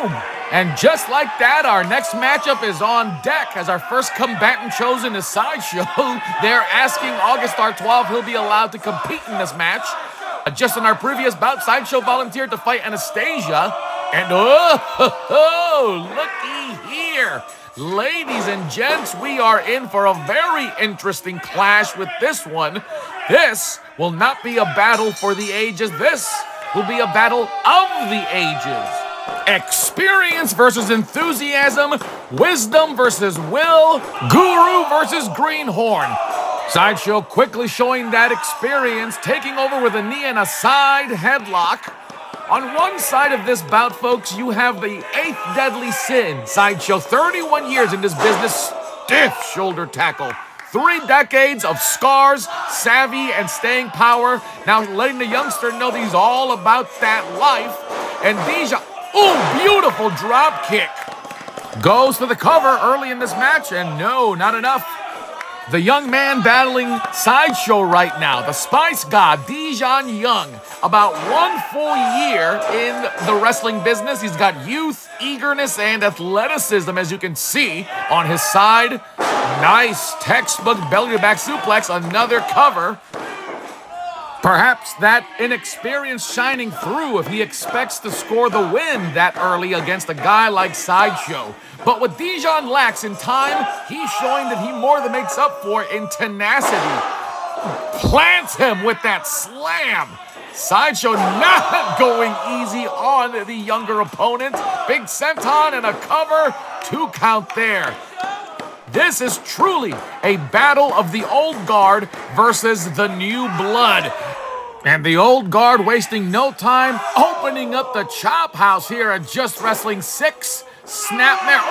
Boom! And just like that, our next matchup is on deck as our first combatant chosen is Sideshow. They're asking August Artois if he'll be allowed to compete in this match. Just in our previous bout, Sideshow volunteered to fight Anastasia. And looky here. Ladies and gents, we are in for a very interesting clash with this one. This will not be a battle for the ages. This will be a battle of the ages. Experience versus enthusiasm, wisdom versus will, guru versus greenhorn. Sideshow quickly showing that experience, taking over with a knee and a side headlock. On one side of this bout, folks, you have the 8th deadly sin. Sideshow, 31 years in this business, stiff shoulder tackle. 3 decades of scars, savvy, and staying power. Now letting the youngster know that he's all about that life. And Dijon, beautiful drop kick. Goes for the cover early in this match, and no, not enough. The young man battling Sideshow right now, the Spice God, Dijon Young. About 1 full year in the wrestling business. He's got youth, eagerness, and athleticism, as you can see on his side. Nice textbook belly-to-back suplex, another cover. Perhaps that inexperience shining through if he expects to score the win that early against a guy like Sideshow. But what Dijon lacks in time, he's showing that he more than makes up for in tenacity. Plants him with that slam. Sideshow not going easy on the younger opponent. Big senton and a cover. 2 count there. This is truly a battle of the old guard versus the new blood. And the old guard wasting no time, opening up the chop house here at Just Wrestling 6. Snapmare.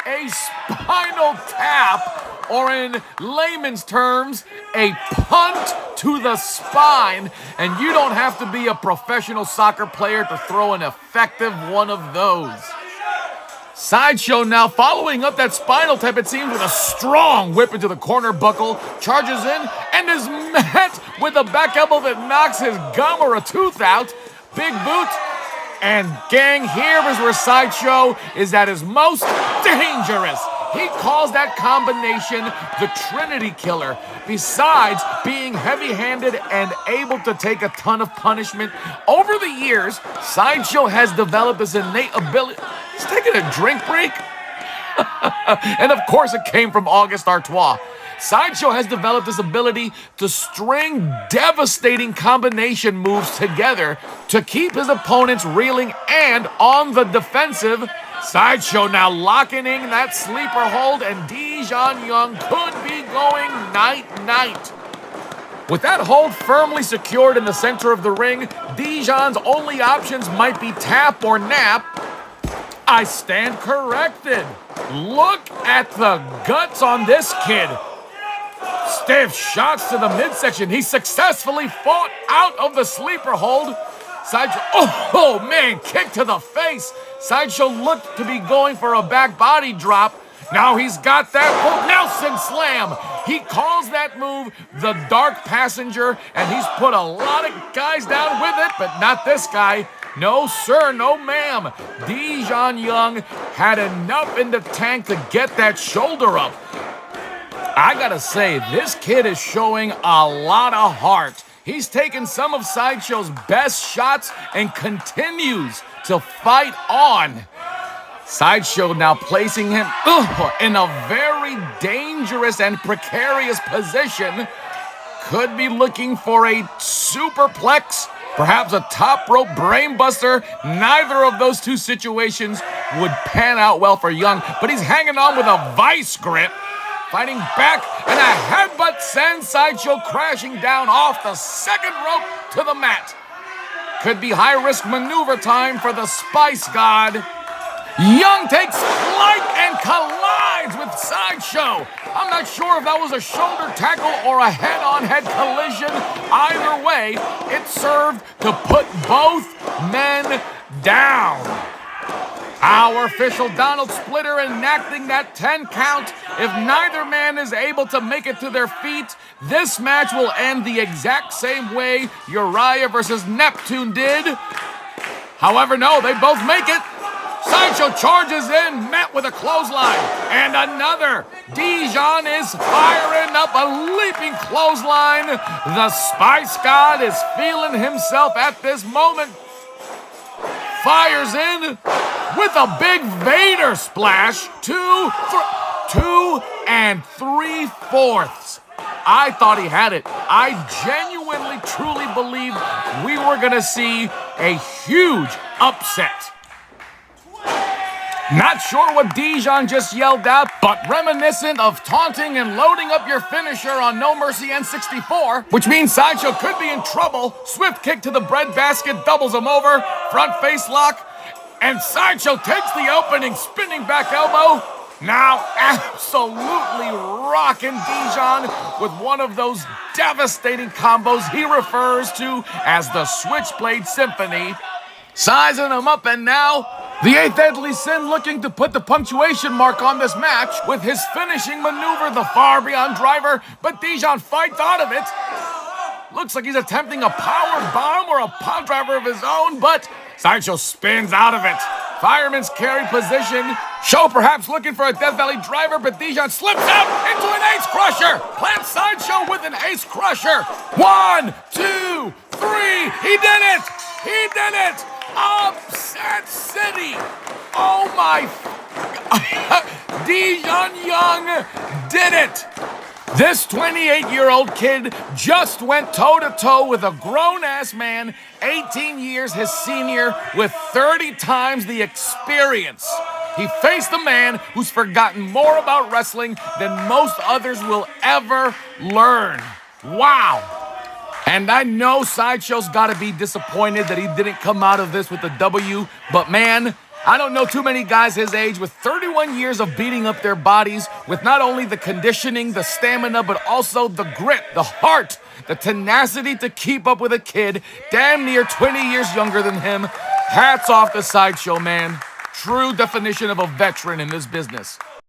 A spinal tap, or in layman's terms, a punt to the spine. And you don't have to be a professional soccer player to throw an effective one of those. Sideshow now following up that spinal tap, it seems, with a strong whip into the corner buckle, charges in, and is met with a back elbow that knocks his gum or a tooth out. Big boot. And gang, here is where Sideshow is at his most dangerous. He calls that combination the Trinity Killer. Besides being heavy-handed and able to take a ton of punishment, over the years, Sideshow has developed this innate ability. He's taking a drink break. And of course it came from August Artois. Sideshow has developed this ability to string devastating combination moves together to keep his opponents reeling and on the defensive. Sideshow now locking in that sleeper hold, and Dijon Young could be going night-night. With that hold firmly secured in the center of the ring, Dijon's only options might be tap or nap. I stand corrected. Look at the guts on this kid. Stiff shots to the midsection. He successfully fought out of the sleeper hold. Sideshow, man, kick to the face. Sideshow looked to be going for a back body drop. Now he's got that Nelson slam. He calls that move the Dark Passenger, and he's put a lot of guys down with it, but not this guy. No, sir, no, ma'am. Dijon Young had enough in the tank to get that shoulder up. I gotta say, this kid is showing a lot of heart. He's taken some of Sideshow's best shots and continues to fight on. Sideshow now placing him in a very dangerous and precarious position. Could be looking for a superplex, perhaps a top rope brainbuster. Neither of those two situations would pan out well for Young, but he's hanging on with a vice grip. Fighting back, and a headbutt sends Sideshow crashing down off the second rope to the mat. Could be high-risk maneuver time for the Spice God. Young takes flight and collides with Sideshow. I'm not sure if that was a shoulder tackle or a head-on-head collision. Either way, it served to put both men down. Our official Donald Splitter enacting that 10 count. If neither man is able to make it to their feet, this match will end the exact same way Uriah versus Neptune did. However, no, they both make it. Sideshow charges in, met with a clothesline. And another. Dijon is firing up a leaping clothesline. The Spice God is feeling himself at this moment. Fires in with a big Vader splash. 2 3/4. I thought he had it. I genuinely, truly believed we were going to see a huge upset. Not sure what Dijon just yelled out, but reminiscent of taunting and loading up your finisher on No Mercy N64, which means Sideshow could be in trouble. Swift kick to the breadbasket, doubles him over, front face lock, and Sideshow takes the opening spinning back elbow. Now absolutely rocking Dijon with one of those devastating combos he refers to as the Switchblade Symphony. Sizing him up, and now the 8th Deadly Sin looking to put the punctuation mark on this match with his finishing maneuver, the Far Beyond Driver, but Dijon fights out of it. Looks like he's attempting a power bomb or a power driver of his own, but Sideshow spins out of it. Fireman's carry position. Show perhaps looking for a Death Valley driver, but Dijon slips out into an Ace Crusher. Plants Sideshow with an Ace Crusher. 1, 2, 3. He did it! He did it! Upset City! Oh my... Dijon Young did it! This 28-year-old kid just went toe-to-toe with a grown-ass man, 18 years his senior, with 30 times the experience. He faced a man who's forgotten more about wrestling than most others will ever learn. Wow! And I know Sideshow's got to be disappointed that he didn't come out of this with a W, but man, I don't know too many guys his age with 31 years of beating up their bodies with not only the conditioning, the stamina, but also the grit, the heart, the tenacity to keep up with a kid damn near 20 years younger than him. Hats off to Sideshow, man. True definition of a veteran in this business.